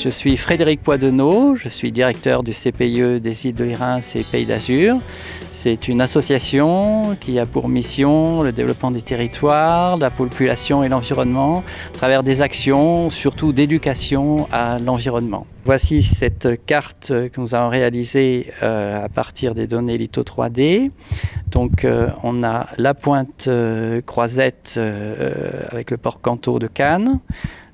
Je suis Frédéric Poideneau, je suis directeur du CPIE des îles de Lérins et Pays d'Azur. C'est une association qui a pour mission le développement des territoires, la population et l'environnement, à travers des actions, surtout d'éducation à l'environnement. Voici cette carte que nous avons réalisée à partir des données litho 3D. Donc on a la pointe Croisette avec le port Canto de Cannes,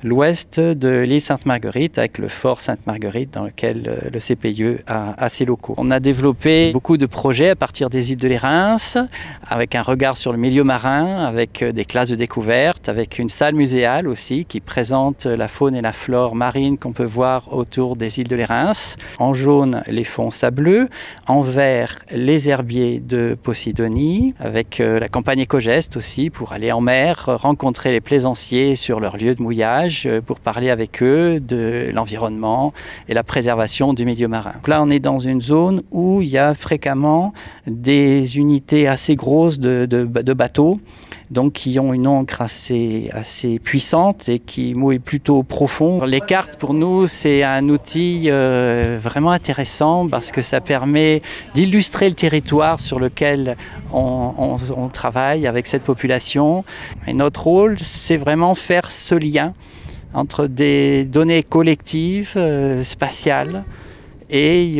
l'ouest de l'île Sainte-Marguerite avec le fort Sainte-Marguerite dans lequel le CPIE a ses locaux. On a développé beaucoup de projets à partir des îles de Lérins avec un regard sur le milieu marin, avec des classes de découverte, avec une salle muséale aussi qui présente la faune et la flore marine qu'on peut voir autour des îles de Lérins. En jaune, les fonds sableux, en vert, les herbiers de Posidonie, avec la campagne Écogeste aussi pour aller en mer, rencontrer les plaisanciers sur leur lieu de mouillage, pour parler avec eux de l'environnement et la préservation du milieu marin. Donc là, on est dans une zone où il y a fréquemment des unités assez grosses de bateaux, donc qui ont une encre assez puissante et qui mouillent plutôt profond. Les cartes, pour nous, c'est un outil vraiment intéressant parce que ça permet d'illustrer le territoire sur lequel on travaille avec cette population. Et notre rôle, c'est vraiment faire ce lien entre des données collectives, spatiales, et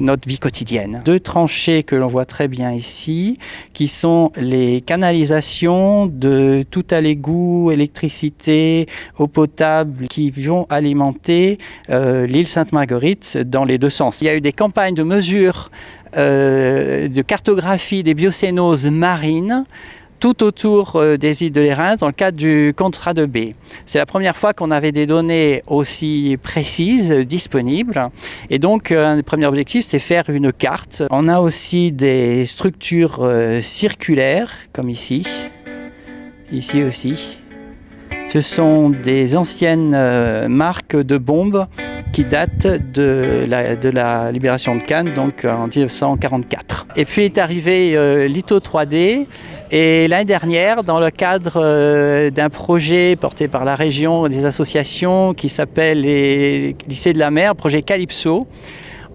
notre vie quotidienne. Deux tranchées que l'on voit très bien ici, qui sont les canalisations de tout à l'égout, électricité, eau potable, qui vont alimenter l'île Sainte-Marguerite dans les deux sens. Il y a eu des campagnes de mesure de cartographie des biocénoses marines tout autour des îles de Lérins dans le cadre du contrat de baie. C'est la première fois qu'on avait des données aussi précises, disponibles. Et donc, un des premiers objectifs, c'est faire une carte. On a aussi des structures circulaires, comme ici. Ici aussi. Ce sont des anciennes marques de bombes qui datent de la libération de Cannes, donc en 1944. Et puis est arrivé litho 3D. Et l'année dernière, dans le cadre d'un projet porté par la région et des associations qui s'appelle les lycées de la mer, projet Calypso,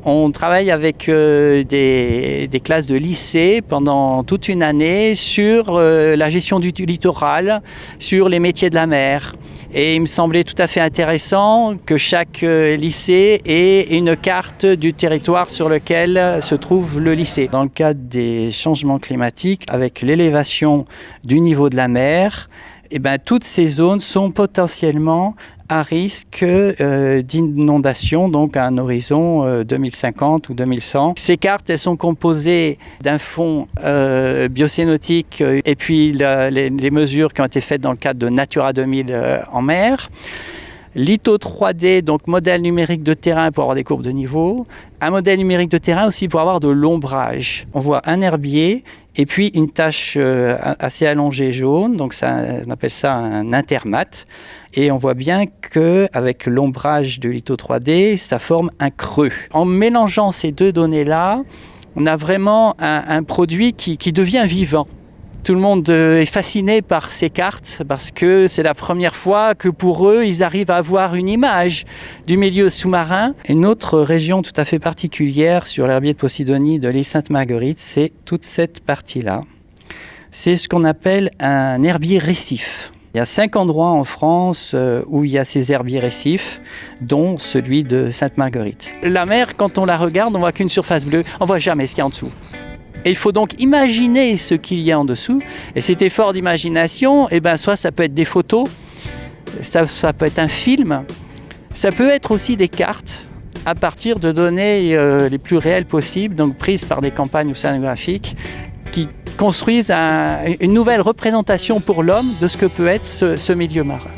on travaille avec des classes de lycée pendant toute une année sur la gestion du littoral, sur les métiers de la mer. Et il me semblait tout à fait intéressant que chaque lycée ait une carte du territoire sur lequel se trouve le lycée. Dans le cadre des changements climatiques, avec l'élévation du niveau de la mer, toutes ces zones sont potentiellement à risque d'inondation, donc à un horizon 2050 ou 2100. Ces cartes, elles sont composées d'un fond biocénotique et puis les mesures qui ont été faites dans le cadre de Natura 2000 en mer. Litho 3D, donc modèle numérique de terrain pour avoir des courbes de niveau. Un modèle numérique de terrain aussi pour avoir de l'ombrage. On voit un herbier et puis une tache assez allongée jaune, donc on appelle ça un intermat. Et on voit bien qu'avec l'ombrage de Litho 3D, ça forme un creux. En mélangeant ces deux données-là, on a vraiment un produit qui devient vivant. Tout le monde est fasciné par ces cartes parce que c'est la première fois que pour eux, ils arrivent à avoir une image du milieu sous-marin. Une autre région tout à fait particulière sur l'herbier de Posidonie de l'île Sainte-Marguerite, c'est toute cette partie-là. C'est ce qu'on appelle un herbier récif. Il y a 5 endroits en France où il y a ces herbiers récifs, dont celui de Sainte-Marguerite. La mer, quand on la regarde, on voit qu'une surface bleue, on ne voit jamais ce qu'il y a en dessous. Et il faut donc imaginer ce qu'il y a en dessous. Et cet effort d'imagination, soit ça peut être des photos, ça peut être un film, ça peut être aussi des cartes à partir de données les plus réelles possibles, donc prises par des campagnes océanographiques qui construisent une nouvelle représentation pour l'homme de ce que peut être ce milieu marin.